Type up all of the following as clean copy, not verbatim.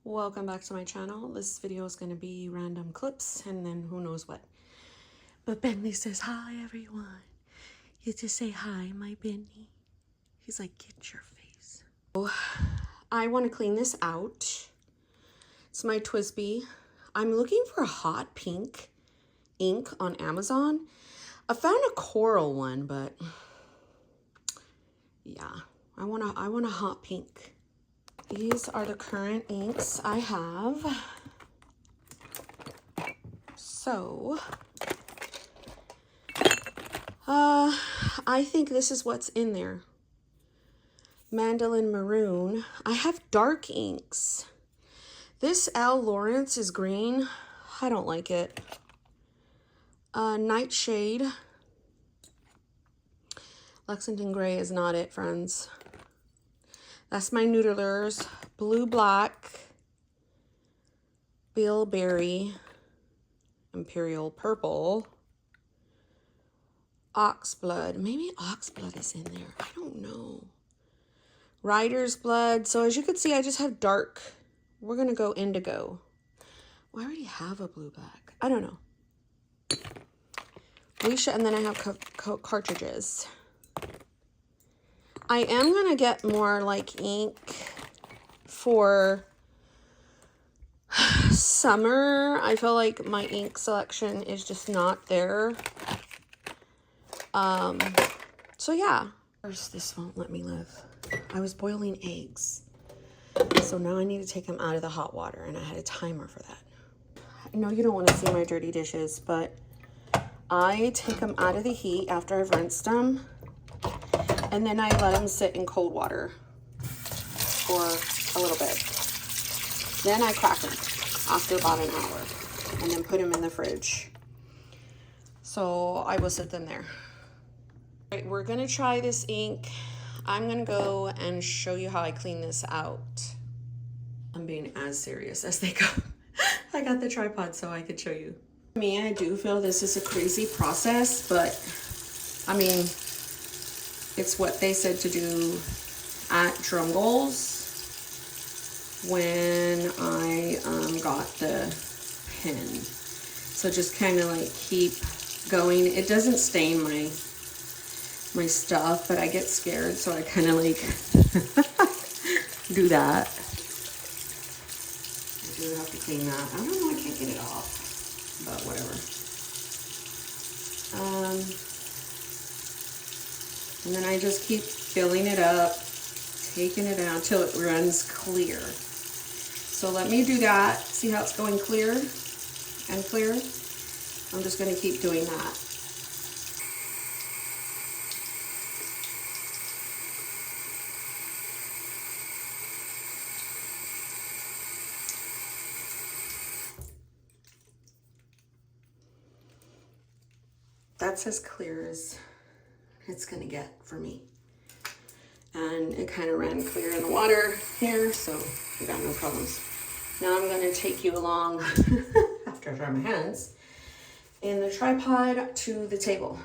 Welcome back to my channel. This video is going to be random clips and then who knows what. But Bentley says, hi everyone. You just say hi, my Bentley. He's like, get your face. Oh, I want to clean this out. It's my Twisby. I'm looking for a hot pink ink on Amazon. I found a coral one, but yeah, I want a hot pink. These are the current inks I have. So, I think this is what's in there. Mandolin Maroon. I have dark inks. This Al Lawrence is green. I don't like it. Nightshade. Lexington Gray is not it, friends. That's my Noodlers. Blue Black. Bilberry. Imperial Purple. Oxblood. Maybe Oxblood is in there. I don't know. Rider's Blood. So as you can see, I just have dark. We're going to go indigo. Well, I already have a blue black. I don't know. We should, and then I have cartridges. I am going to get more like ink for summer. I feel like my ink selection is just not there. So yeah. First, this won't let me live. I was boiling eggs. So now I need to take them out of the hot water, and I had a timer for that. I know you don't want to see my dirty dishes, but I take them out of the heat after I've rinsed them, and then I let them sit in cold water for a little bit. Then I crack them after about an hour, and then put them in the fridge. So I will sit them there. All right, we're gonna try this ink. I'm gonna go and show you how I clean this out. I'm being as serious as they go. I got the tripod so I could show you. Me, I do feel this is a crazy process, but I mean, it's what they said to do at Drum Goals when I got the pen. So just kind of like keep going. It doesn't stain my stuff, but I get scared, so I kind of like do that. I do have to clean that. I don't know, I can't get it off, but whatever. And then I just keep filling it up, taking it out till it runs clear. So let me do that. See how it's going clear and clear? I'm just going to keep doing that. That's as clear as it's gonna get for me. And it kind of ran clear in the water here, so we got no problems. Now I'm gonna take you along, after I dry my hands, in the tripod to the table.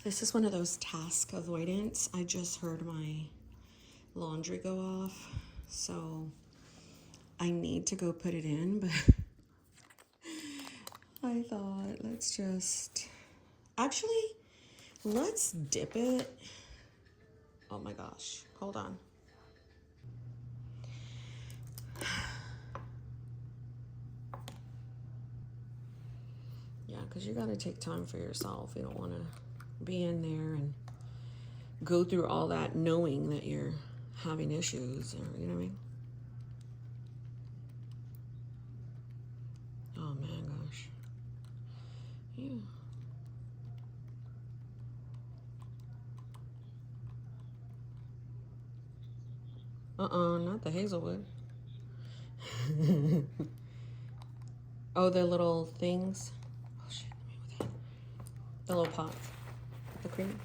This is one of those task avoidance. I just heard my laundry go off, so I need to go put it in, but I thought, actually, let's dip it. Oh my gosh, hold on. Yeah, because you got to take time for yourself. You don't want to be in there and go through all that knowing that you're having issues, or you know what I mean? Oh man, gosh. Yeah. Not the hazelwood. Oh, the little things. Oh shit, let me with that. The little pots. The cream.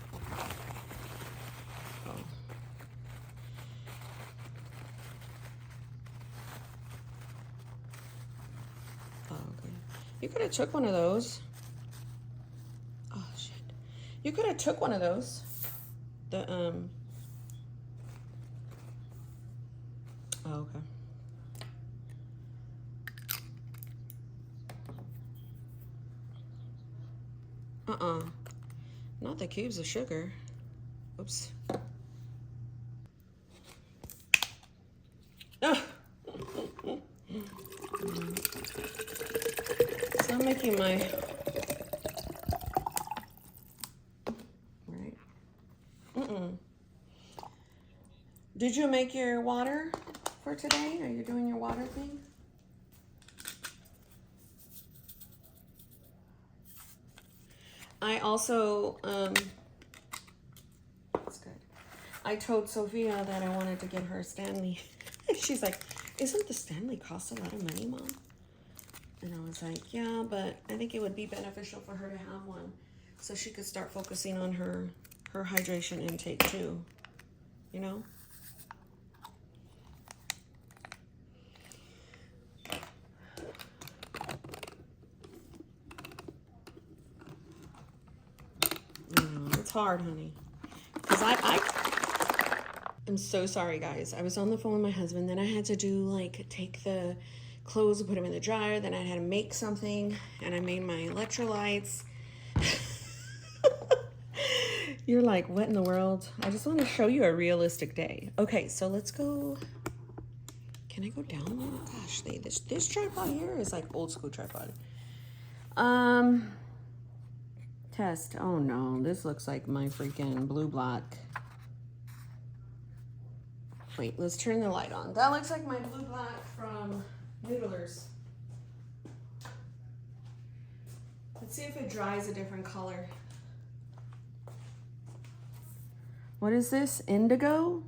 Oh. Oh, okay. You could have took one of those. Oh shit. You could have took one of those. The Oh, okay. Not the cubes of sugar. Oops. Ah. So I'm making my... Right. Did you make your water for today? Are you doing your water thing? I also, that's good. I told Sophia that I wanted to get her a Stanley. She's like, isn't the Stanley cost a lot of money, Mom? And I was like, yeah, but I think it would be beneficial for her to have one so she could start focusing on her hydration intake too, you know? It's hard, honey. Because I'm so sorry, guys. I was on the phone with my husband. Then I had to do, like, take the clothes and put them in the dryer. Then I had to make something. And I made my electrolytes. You're like, what in the world? I just want to show you a realistic day. Okay, so let's go. Can I go down one? Gosh, this tripod here is like old school tripod. Test. Oh no, this looks like my freaking blue block. Wait, let's turn the light on. That looks like my blue block from Noodlers. Let's see if it dries a different color. What is this? Indigo?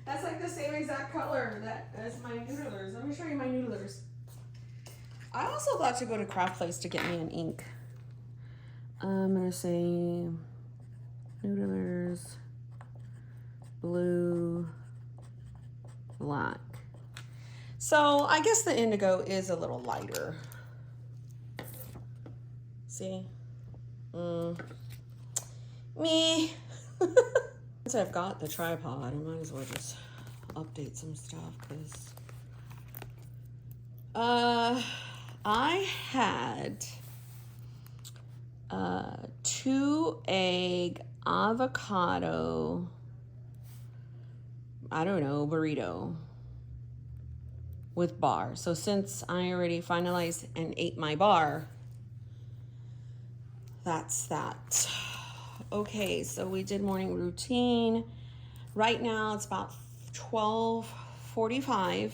That's like the same exact color as my Noodlers. Let me show you my Noodlers. I also thought to go to Craft Place to get me an ink. I'm gonna say Noodlers, blue, black. So I guess the indigo is a little lighter. See? Me. Since I've got the tripod, I might as well just update some stuff because I had 2-egg avocado, I don't know, burrito with bar. So since I already finalized and ate my bar, that's that. Okay, so we did morning routine. Right now it's about 12:45.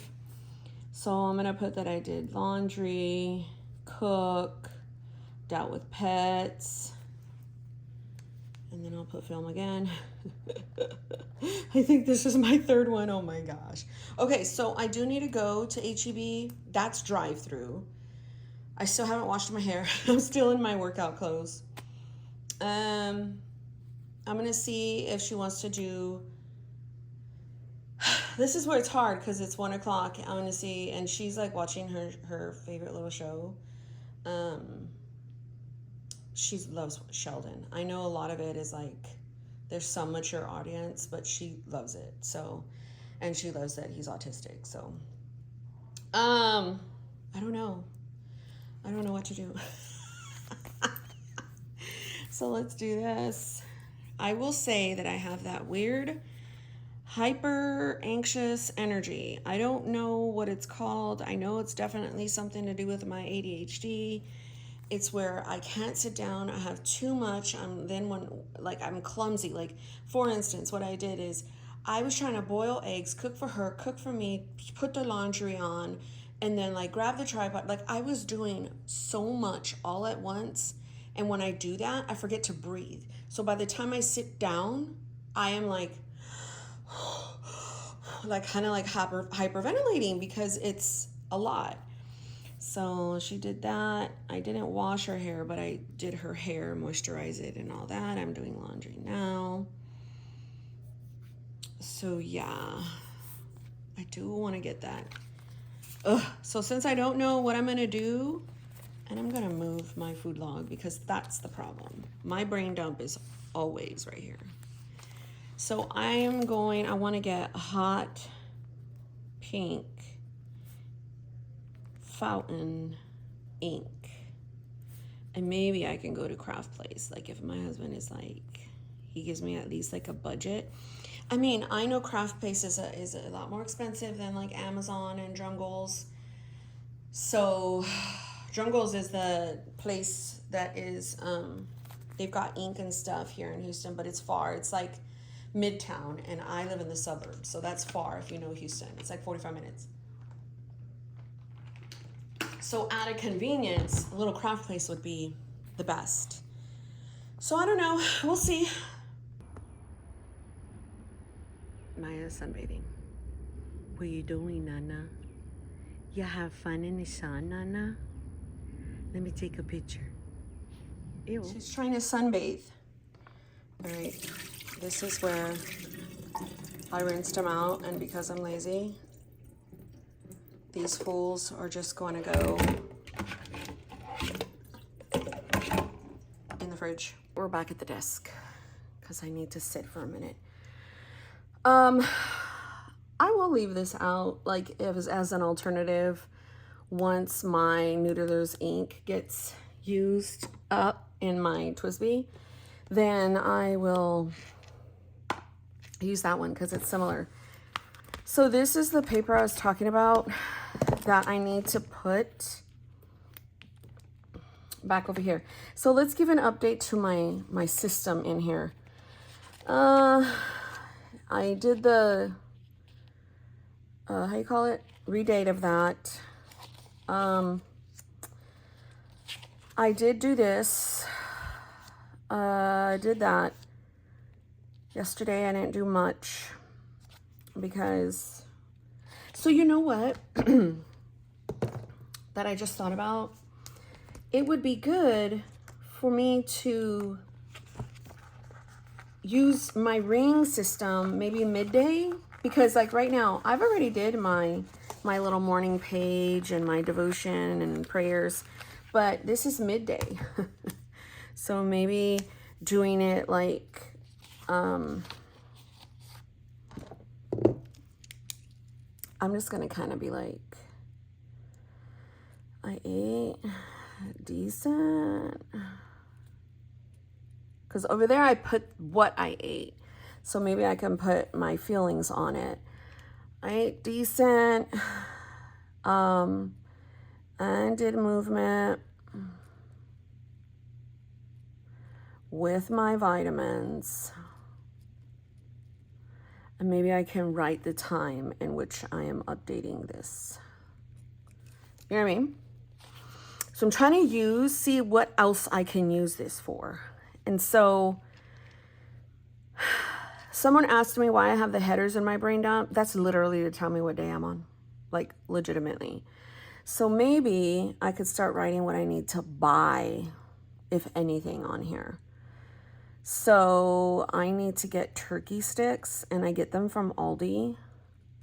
So I'm gonna put that I did laundry, cook, dealt with pets, and then I'll put film again. I think this is my third one. Oh my gosh. Okay, so I do need to go to HEB. That's drive-through. I still haven't washed my hair. I'm still in my workout clothes. I'm gonna see if she wants to do, this is where it's hard because it's 1 o'clock. I'm gonna see, and she's like watching her favorite little show. She loves Sheldon. I know a lot of it is like, there's some mature audience, but she loves it. So, and she loves that he's autistic. So, I don't know. I don't know what to do. So let's do this. I will say that I have that weird hyper anxious energy. I don't know what it's called. I know it's definitely something to do with my ADHD. It's where I can't sit down. I have too much. I'm clumsy. Like, for instance, what I did is I was trying to boil eggs, cook for her, cook for me, put the laundry on, and then like grab the tripod. Like, I was doing so much all at once. And when I do that, I forget to breathe. So by the time I sit down, I am like kind of like hyperventilating because it's a lot. So she did that. I didn't wash her hair, but I did her hair, moisturize it and all that. I'm doing laundry now. So yeah, I do want to get that. So since I don't know what I'm going to do, and I'm gonna move my food log because that's the problem. My brain dump is always right here. So I want to get a hot pink fountain ink. And maybe I can go to Craft Place. Like if my husband is like, he gives me at least like a budget. I mean, I know Craft Place is a lot more expensive than like Amazon and Drumgol's. So Drumgol's is the place that is, they've got ink and stuff here in Houston, but it's far. It's like Midtown, and I live in the suburbs. So that's far if you know Houston. It's like 45 minutes. So out of convenience, a little Craft Place would be the best. So I don't know. We'll see. Maya's sunbathing. What are you doing, Nana? You have fun in the sun, Nana? Let me take a picture. Ew. She's trying to sunbathe. All right. This is where I rinsed them out, and because I'm lazy, these fools are just going to go in the fridge. We're back at the desk because I need to sit for a minute. I will leave this out like as an alternative once my Noodler's ink gets used up in my Twisby. Then I will use that one because it's similar. So this is the paper I was talking about that I need to put back over here. So let's give an update to my system in here. I did the how you call it, redate of that. I did do this. I did that yesterday. I didn't do much because, so you know what that I just thought about? It would be good for me to use my ring system maybe midday, because like right now I've already did my little morning page and my devotion and prayers, but this is midday. So maybe doing it like I'm just gonna kind of be like, I ate decent, because over there I put what I ate, so maybe I can put my feelings on it. I ate decent, and did movement with my vitamins, and maybe I can write the time in which I am updating this. You know what I mean? So I'm trying to see what else I can use this for. And so someone asked me why I have the headers in my brain dump. That's literally to tell me what day I'm on, like legitimately. So maybe I could start writing what I need to buy, if anything, on here. So I need to get turkey sticks, and I get them from Aldi.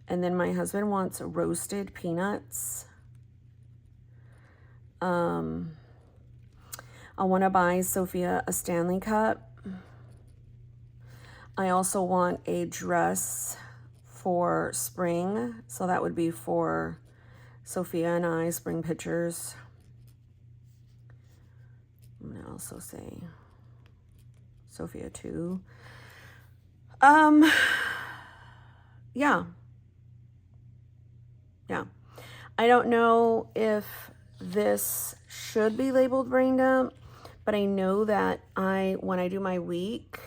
And then my husband wants roasted peanuts. I want to buy Sophia a Stanley cup. I also want a dress for spring. So that would be for Sophia and I, spring pictures. I'm going to also say Sophia too. Yeah. I don't know if this should be labeled brain dump, but I know that when I do my week,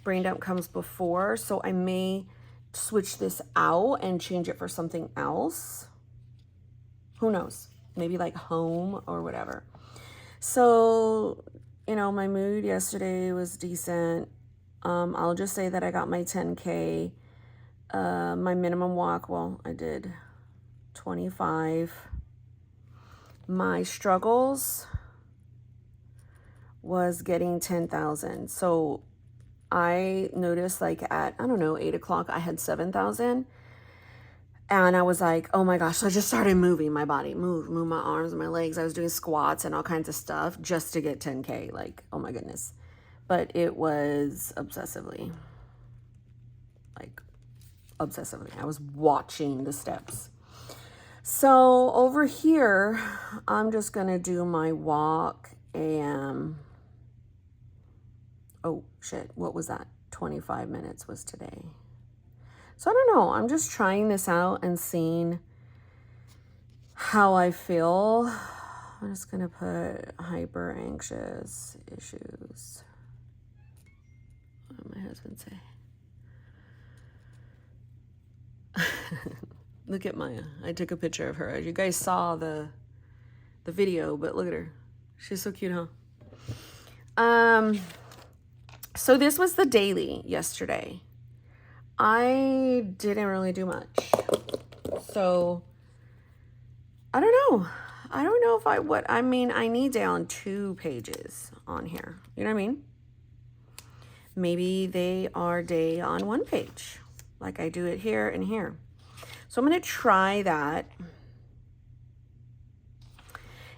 brain dump comes before, so I may switch this out and change it for something else. Who knows? Maybe like home or whatever. So, you know, my mood yesterday was decent. I'll just say that I got my 10K. My minimum walk, well, I did 25. My struggles was getting 10,000. So I noticed like at, I don't know, 8 o'clock, I had 7,000. And I was like, oh my gosh. So I just started moving my body, move my arms and my legs. I was doing squats and all kinds of stuff just to get 10K. Like, oh my goodness. But it was obsessively. Like, obsessively. I was watching the steps. So over here, I'm just going to do my walk and, oh shit, what was that? 25 minutes was today. So I don't know. I'm just trying this out and seeing how I feel. I'm just going to put hyper anxious issues. What did my husband say? Look at Maya. I took a picture of her. You guys saw the video, but look at her. She's so cute, huh? So this was the daily yesterday. I didn't really do much. So I don't know. I don't know if I need down 2 pages on here. You know what I mean? Maybe they are day on 1 page, like I do it here and here. So I'm going to try that.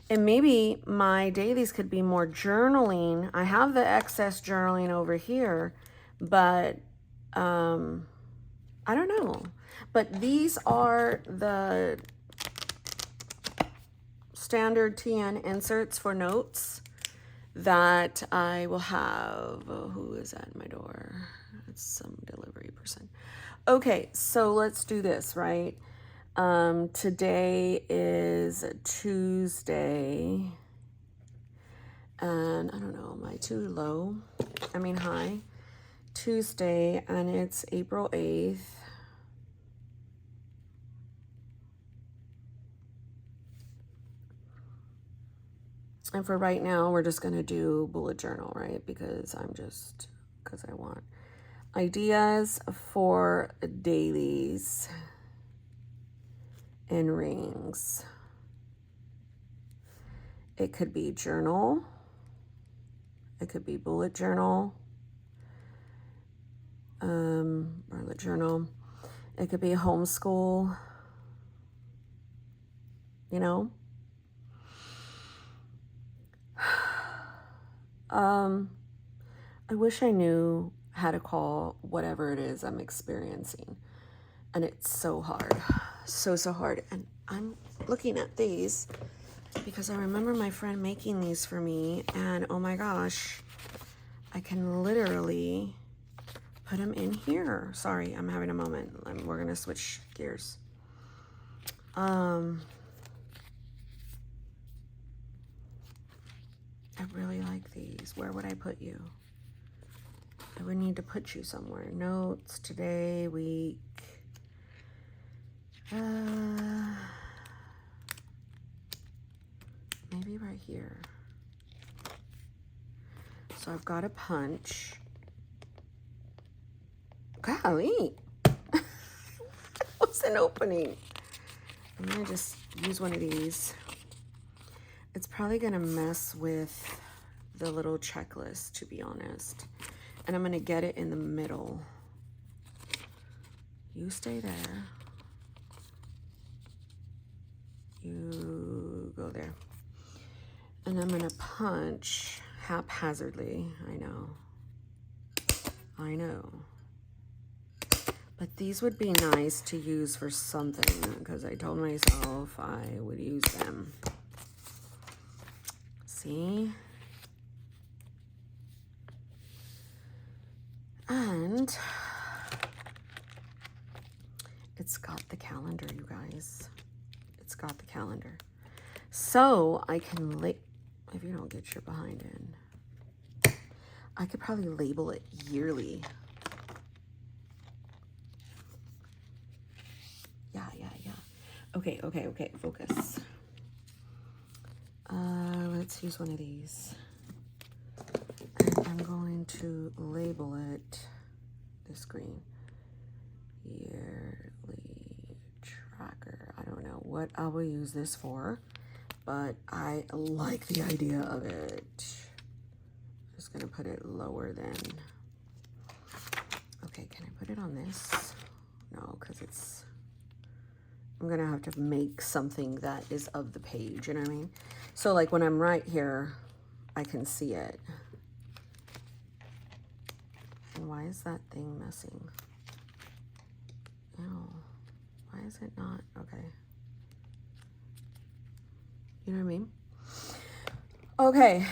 And maybe my dailies could be more journaling. I have the excess journaling over here, but I don't know. But these are the standard TN inserts for notes that I will have. Oh, who is at my door? It's some delivery person. Okay, so let's do this, right? Today is Tuesday, and I don't know, am I too low? I mean high. Tuesday, and it's April 8th. And for right now, we're just gonna do bullet journal, right? Because I want ideas for dailies and rings. It could be journal. It could be bullet journal. Bullet journal. It could be homeschool. You know? I wish I knew how to call whatever it is I'm experiencing. And it's so hard. So hard. And I'm looking at these because I remember my friend making these for me. And oh my gosh, I can literally put them in here. Sorry, I'm having a moment. We're going to switch gears. I really like these. Where would I put you? I would need to put you somewhere. Notes, today, week. Maybe right here. So I've got a punch. Golly. What's an opening? I'm going to just use one of these. It's probably going to mess with the little checklist, to be honest. And I'm going to get it in the middle. You stay there. You go there. And I'm going to punch haphazardly. I know. But these would be nice to use for something because I told myself I would use them. See? And it's got the calendar, you guys. It's got the calendar. So I can, if you don't get your behind in, I could probably label it yearly. Yeah. Okay, focus. Let's use one of these. And I'm going to label it this green. Yearly tracker. I don't know what I will use this for, but I like the idea of it. I'm just gonna put it lower than. Okay, can I put it on this? No, because I'm gonna have to make something that is of the page, you know what I mean? So like when I'm right here, I can see it. And why is that thing messing? Ew. Why is it not? Okay. You know what I mean? Okay,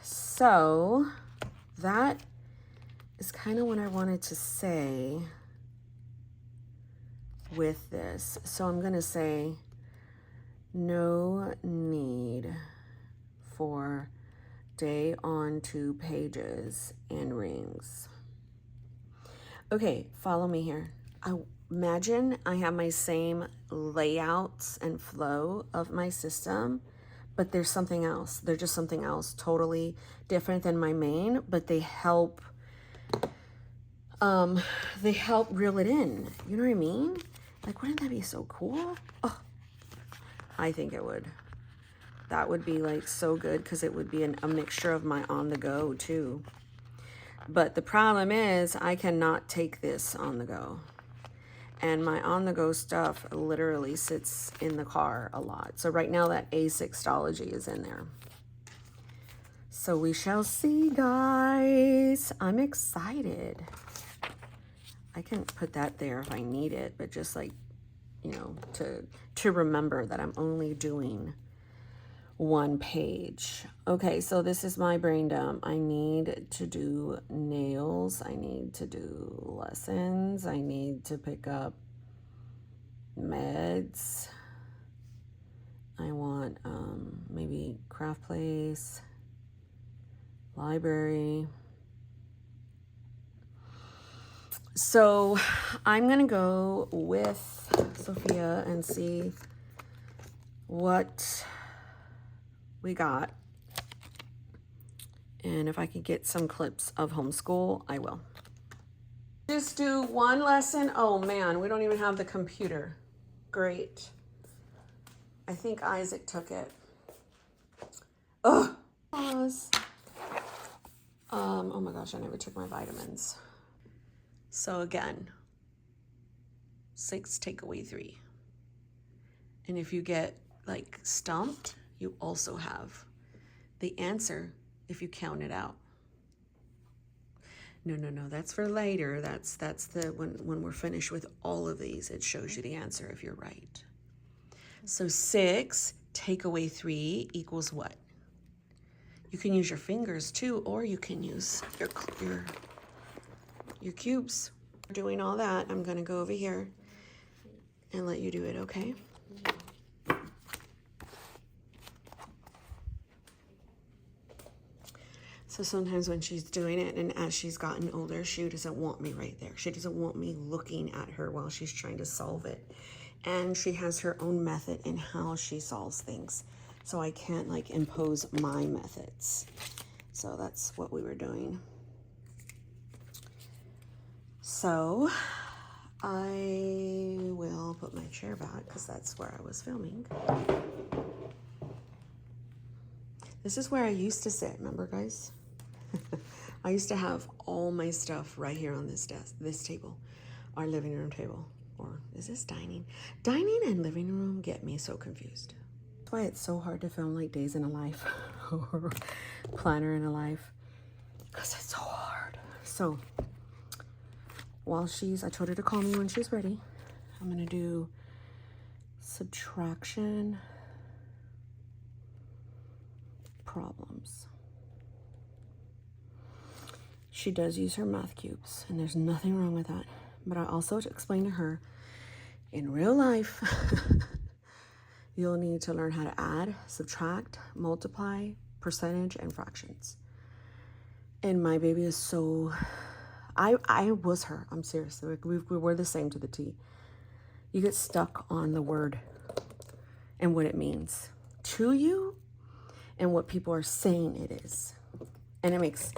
so that is kind of what I wanted to say with this. So I'm going to say no need for day on 2 pages and rings. Okay, follow me here. Imagine I have my same layouts and flow of my system, but there's something else. They're just something else totally different than my main, but they help reel it in. You know what I mean? Like, wouldn't that be so cool? Oh, I think it would. That would be like so good because it would be a mixture of my on the go too. But the problem is I cannot take this on the go. And my on the go stuff literally sits in the car a lot. So right now that A6ology is in there. So we shall see, guys. I'm excited. I can put that there if I need it, but just like, you know, to remember that I'm only doing 1 page. Okay, so this is my brain dump. I need to do nails. I need to do lessons. I need to pick up meds. I want maybe craft place, library. So I'm going to go with Sophia and see what we got. And if I could get some clips of homeschool, I will. Just do 1 lesson. Oh man, we don't even have the computer. Great. I think Isaac took it. Ugh. Pause. Oh my gosh, I never took my vitamins. So again, 6 take away 3. And if you get like stumped, you also have the answer if you count it out. No, that's for later. That's the when we're finished with all of these, it shows you the answer if you're right. So 6 take away 3 equals what? You can use your fingers too, or you can use your cubes. Doing all that, I'm gonna go over here and let you do it, okay? So sometimes when she's doing it, and as she's gotten older, she doesn't want me right there. She doesn't want me looking at her while she's trying to solve it. And she has her own method in how she solves things. So I can't like impose my methods. So that's what we were doing. So I will put my chair back because that's where I was filming. This is where I used to sit, remember guys? I used to have all my stuff right here on this desk, this table, our living room table. Or is this dining? Dining and living room get me so confused. That's why it's so hard to film like days in a life or planner in a life, because it's so hard. So while I told her to call me when she's ready. I'm gonna do subtraction problems. She does use her math cubes, and there's nothing wrong with that. But I also explained to her, in real life, you'll need to learn how to add, subtract, multiply, percentage, and fractions. And my baby is so... I was her. I'm serious. We were the same to the T. You get stuck on the word and what it means to you and what people are saying it is. And it makes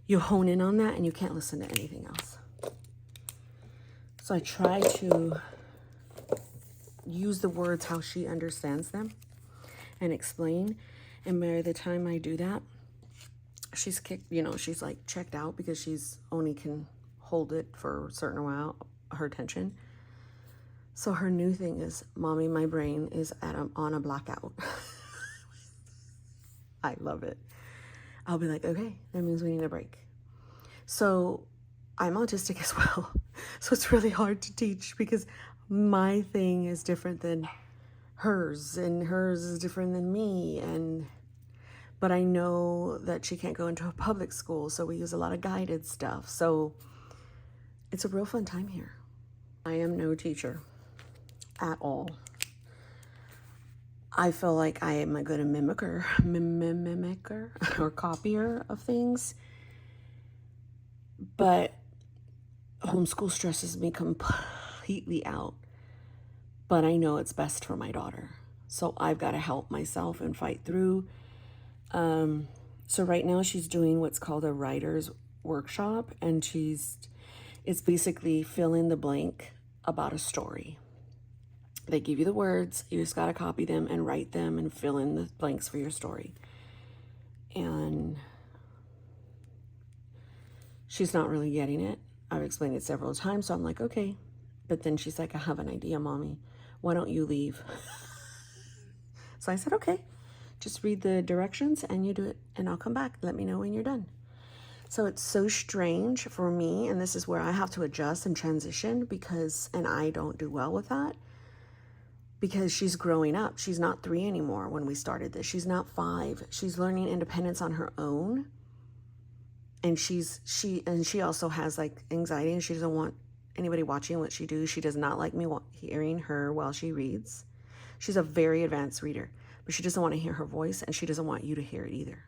you hone in on that and you can't listen to anything else. So I try to use the words how she understands them and explain. And by the time I do that, she's kicked, she's like checked out because she's only can hold it for a certain while, her attention. So her new thing is, Mommy, my brain is on a blackout. I love it. I'll be like, okay, that means we need a break. So I'm autistic as well. So it's really hard to teach because my thing is different than hers, and hers is different than me, but I know that she can't go into a public school, so we use a lot of guided stuff. So it's a real fun time here. I am no teacher at all. I feel like I am a good mimicker or copier of things, but homeschool stresses me completely out. But I know it's best for my daughter, so I've got to help myself and fight through. So right now she's doing what's called a writer's workshop, and it's basically fill in the blank about a story. They give you the words, you just got to copy them and write them and fill in the blanks for your story. And she's not really getting it. I've explained it several times, so I'm like, okay. But then she's like, I have an idea, Mommy. Why don't you leave? So I said, okay, just read the directions and you do it, and I'll come back. Let me know when you're done. So it's so strange for me, and this is where I have to adjust and transition and I don't do well with that, because she's growing up. She's not 3 anymore when we started this. She's not 5. She's learning independence on her own. And she also has like anxiety, and she doesn't want anybody watching what she does. She does not like me hearing her while she reads. She's a very advanced reader, but she doesn't want to hear her voice, and she doesn't want you to hear it either,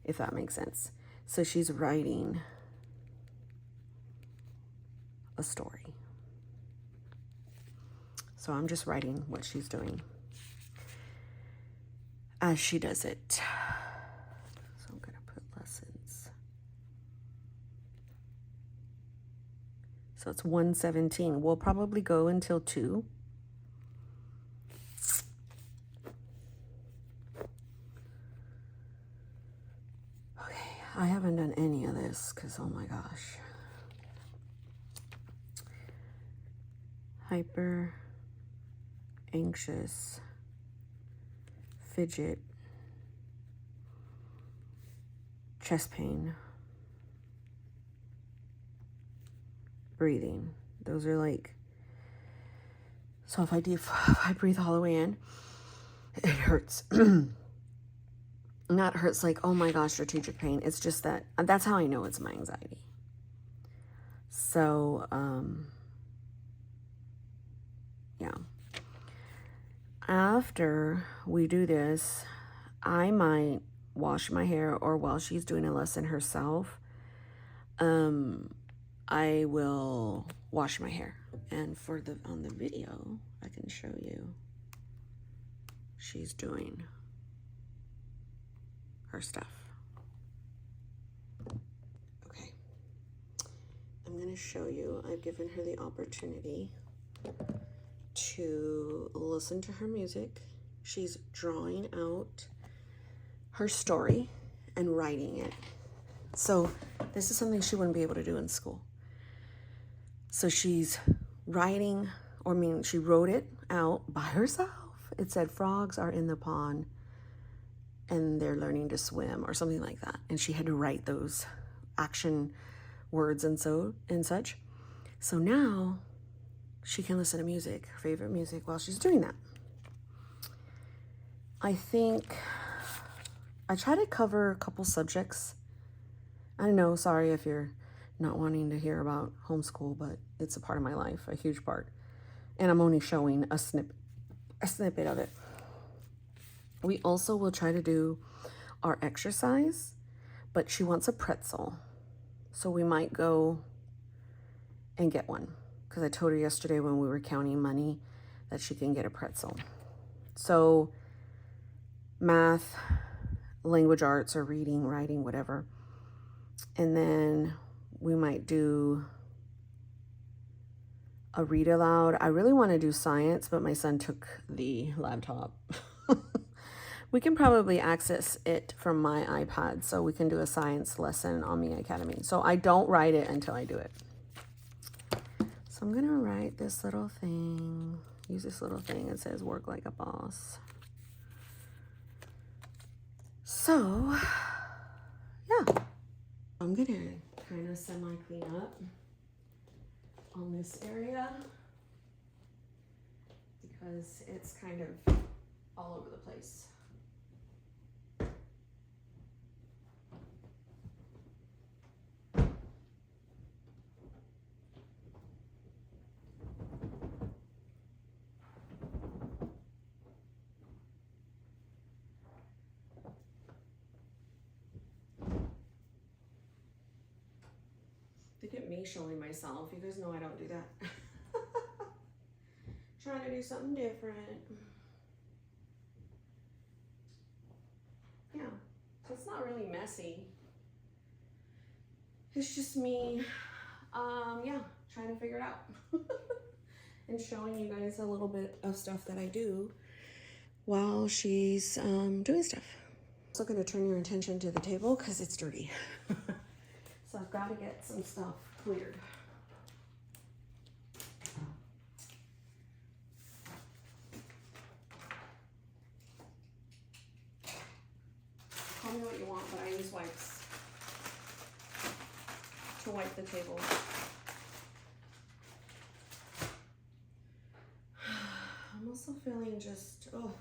if that makes sense. So she's writing a story. So I'm just writing what she's doing as she does it. So I'm going to put lessons. So it's 1:17. We'll probably go until 2. Okay, I haven't done any of this because, oh my gosh. Hyper, anxious, fidget, chest pain, breathing. Those are like, so if I breathe all the way in, it hurts. Not hurts like, oh my gosh, strategic pain. It's just that's how I know it's my anxiety. So, yeah. After we do this, I might wash my hair, or while she's doing a lesson herself, I will wash my hair. And on the video, I can show you she's doing her stuff. Okay. I'm going to show you, I've given her the opportunity to listen to her music. She's drawing out her story and writing it. So this is something she wouldn't be able to do in school. So she's writing, she wrote it out by herself. It said frogs are in the pond and they're learning to swim, or something like that. And she had to write those action words and such. So now she can listen to music, her favorite music, while she's doing that. I think I try to cover a couple subjects. I know, sorry if you're not wanting to hear about homeschool, but it's a part of my life, a huge part. And I'm only showing a snippet of it. We also will try to do our exercise, but she wants a pretzel. So we might go and get one, because I told her yesterday when we were counting money that she can get a pretzel. So math, language arts, or reading, writing, whatever. And then we might do a read aloud. I really want to do science, but my son took the laptop. We can probably access it from my iPad, so we can do a science lesson on Me Academy. So I don't write it until I do it. So I'm going to write this little thing, use this little thing. It says work like a boss. So, yeah. I'm going to kind of semi-clean up on this area. because it's kind of all over the place. Look at me showing myself. You guys know I don't do that. Trying to do something different. Yeah, so it's not really messy. It's just me, yeah, trying to figure it out. And showing you guys a little bit of stuff that I do while she's doing stuff. Also gonna turn your attention to the table because it's dirty. So I've got to get some stuff cleared. Tell me what you want, but I use wipes to wipe the table. I'm also feeling just, oh,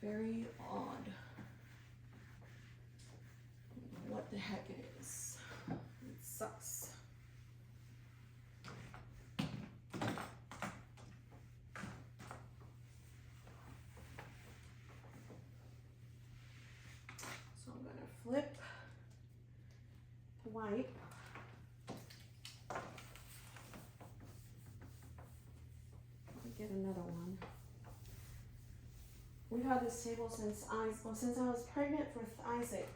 very odd. I don't know what the heck it is. It sucks. So I'm gonna flip the wipe. Get another one. We've had this table since I was pregnant with Isaac.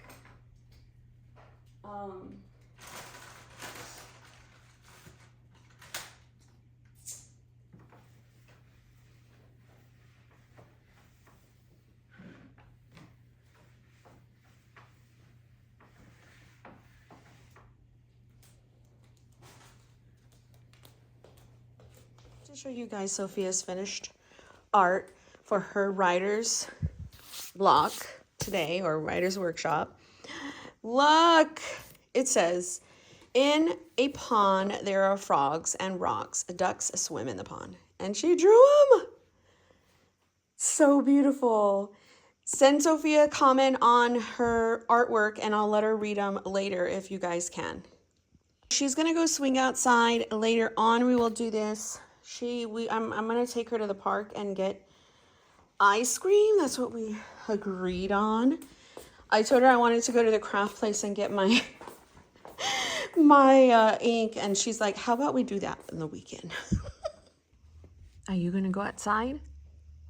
To show you guys Sophia's finished art for her writer's block today, or writer's workshop. Look, it says, in a pond there are frogs and rocks. Ducks swim in the pond. And she drew them. So beautiful. Send Sophia a comment on her artwork and I'll let her read them later if you guys can. She's gonna go swing outside. Later on we will do this. I'm gonna take her to the park and get ice cream. That's what we agreed on. I told her I wanted to go to the craft place and get my ink, and she's like, how about we do that on the weekend? Are you gonna go outside?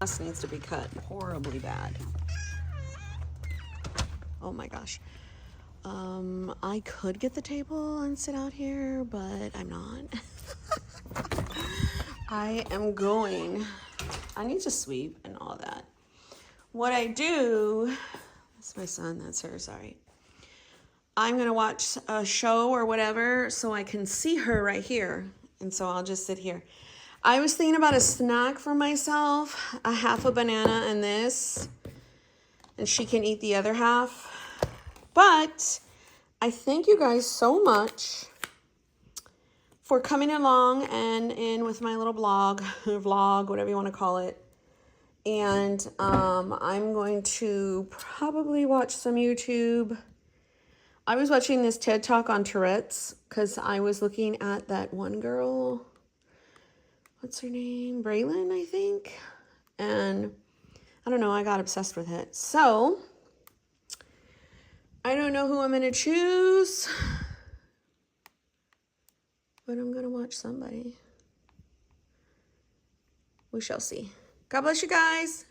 This needs to be cut horribly bad. Oh my gosh. I could get the table and sit out here, but I'm not. I need to sweep and all that. What I do, that's my son, that's her, sorry. I'm gonna watch a show or whatever so I can see her right here. And so I'll just sit here. I was thinking about a snack for myself, a half a banana and this, and she can eat the other half. But I thank you guys so much for coming along and in with my little blog, vlog, whatever you want to call it. And I'm going to probably watch some YouTube. I was watching this TED Talk on Tourette's because I was looking at that one girl. What's her name? Braylon, I think. And I don't know, I got obsessed with it. So I don't know who I'm going to choose, but I'm going to watch somebody. We shall see. God bless you guys.